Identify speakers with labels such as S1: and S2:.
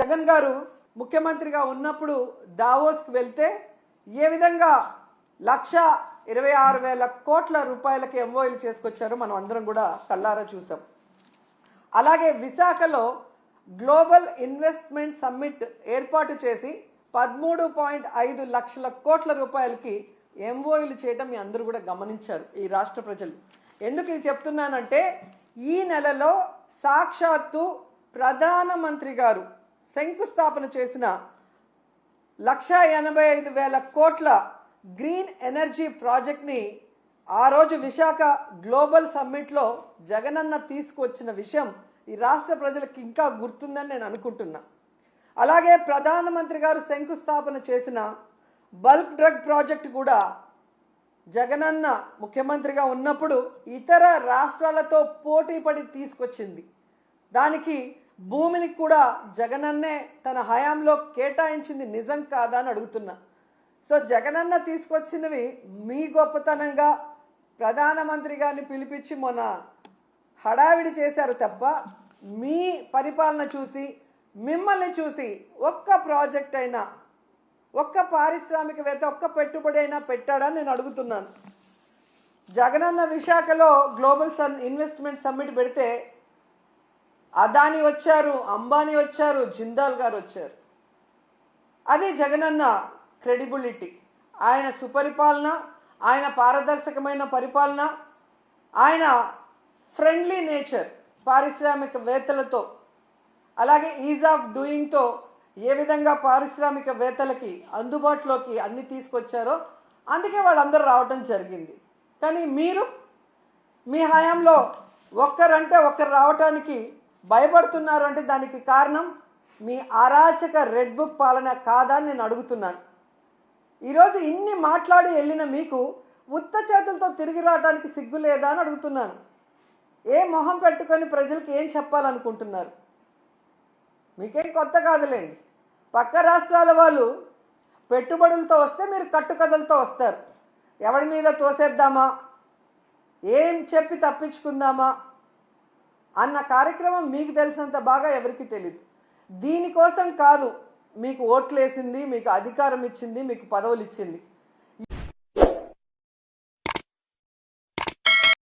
S1: జగన్ గారు ముఖ్యమంత్రిగా ఉన్నప్పుడు దావోస్కి వెళ్తే ఏ విధంగా 1,26,000 కోట్ల రూపాయలకి ఎంఓయూలు చేసుకొచ్చారో మనం అందరం కూడా కళ్ళారా చూసాం. అలాగే విశాఖలో గ్లోబల్ ఇన్వెస్ట్మెంట్ సమ్మిట్ ఏర్పాటు చేసి 13.5 లక్షల కోట్ల రూపాయలకి ఎంఓయూలు చేయటం మీ అందరూ కూడా గమనించారు ఈ రాష్ట్ర ప్రజలు. ఎందుకు ఇది చెప్తున్నానంటే ఈ నెలలో సాక్షాత్తు ప్రధానమంత్రి గారు శంకుస్థాపన చేసిన 1,85,000 కోట్ల గ్రీన్ ఎనర్జీ ప్రాజెక్ట్ని ఆ రోజు విశాఖ గ్లోబల్ సమ్మిట్లో జగనన్న తీసుకువచ్చిన విషయం ఈ రాష్ట్ర ప్రజలకు ఇంకా గుర్తుందని నేను అనుకుంటున్నా. అలాగే ప్రధానమంత్రి గారు శంకుస్థాపన చేసిన బల్క్ డ్రగ్ ప్రాజెక్ట్ కూడా జగనన్న ముఖ్యమంత్రిగా ఉన్నప్పుడు ఇతర రాష్ట్రాలతో పోటీపడి తీసుకొచ్చింది. దానికి భూమిని కూడా జగనన్నే తన హయాంలో కేటాయించింది నిజం కాదా అని అడుగుతున్నా. సో జగనన్న తీసుకొచ్చినవి మీ గొప్పతనంగా ప్రధానమంత్రి గారిని పిలిపించి మొన్న హడావిడి చేశారు తప్ప మీ పరిపాలన చూసి మిమ్మల్ని చూసి ఒక్క ప్రాజెక్ట్ అయినా ఒక్క పారిశ్రామికవేత్త ఒక్క పెట్టుబడి అయినా పెట్టాడని నేను అడుగుతున్నాను. జగనన్న విశాఖలో గ్లోబల్ ఇన్వెస్ట్మెంట్ సమ్మిట్ పెడితే అదానీ వచ్చారు, అంబానీ వచ్చారు, జిందాల్ గారు వచ్చారు. అది జగనన్న క్రెడిబిలిటీ, ఆయన సుపరిపాలన, ఆయన పారదర్శకమైన పరిపాలన, ఆయన ఫ్రెండ్లీ నేచర్ పారిశ్రామికవేత్తలతో, అలాగే ఈజ్ ఆఫ్ డూయింగ్తో ఏ విధంగా పారిశ్రామికవేత్తలకి అందుబాటులోకి అన్ని తీసుకొచ్చారో అందుకే వాళ్ళందరూ రావటం జరిగింది. కానీ మీరు మీ హయాంలో ఒక్కరంటే ఒక్కరు రావటానికి భయపడుతున్నారు అంటే దానికి కారణం మీ అరాచక రెడ్ బుక్ పాలన కాదా అని నేను అడుగుతున్నాను. ఈరోజు ఇన్ని మాట్లాడి వెళ్ళిన మీకు ఉత్త చేతులతో తిరిగి రావడానికి సిగ్గు లేదా అని అడుగుతున్నాను. ఏ మొహం పెట్టుకొని ప్రజలకు ఏం చెప్పాలనుకుంటున్నారు? మీకేం కొత్త కాదులేండి. పక్క రాష్ట్రాల వాళ్ళు పెట్టుబడులతో వస్తే మీరు కట్టుకథలతో వస్తారు. ఎవరి మీద తోసేద్దామా, ఏం చెప్పి తప్పించుకుందామా అన్న కార్యక్రమం మీకు తెలిసినంత బాగా ఎవరికి తెలియదు. దీనికోసం కాదు మీకు ఓట్లేసింది, మీకు అధికారం ఇచ్చింది, మీకు పదవులు ఇచ్చింది.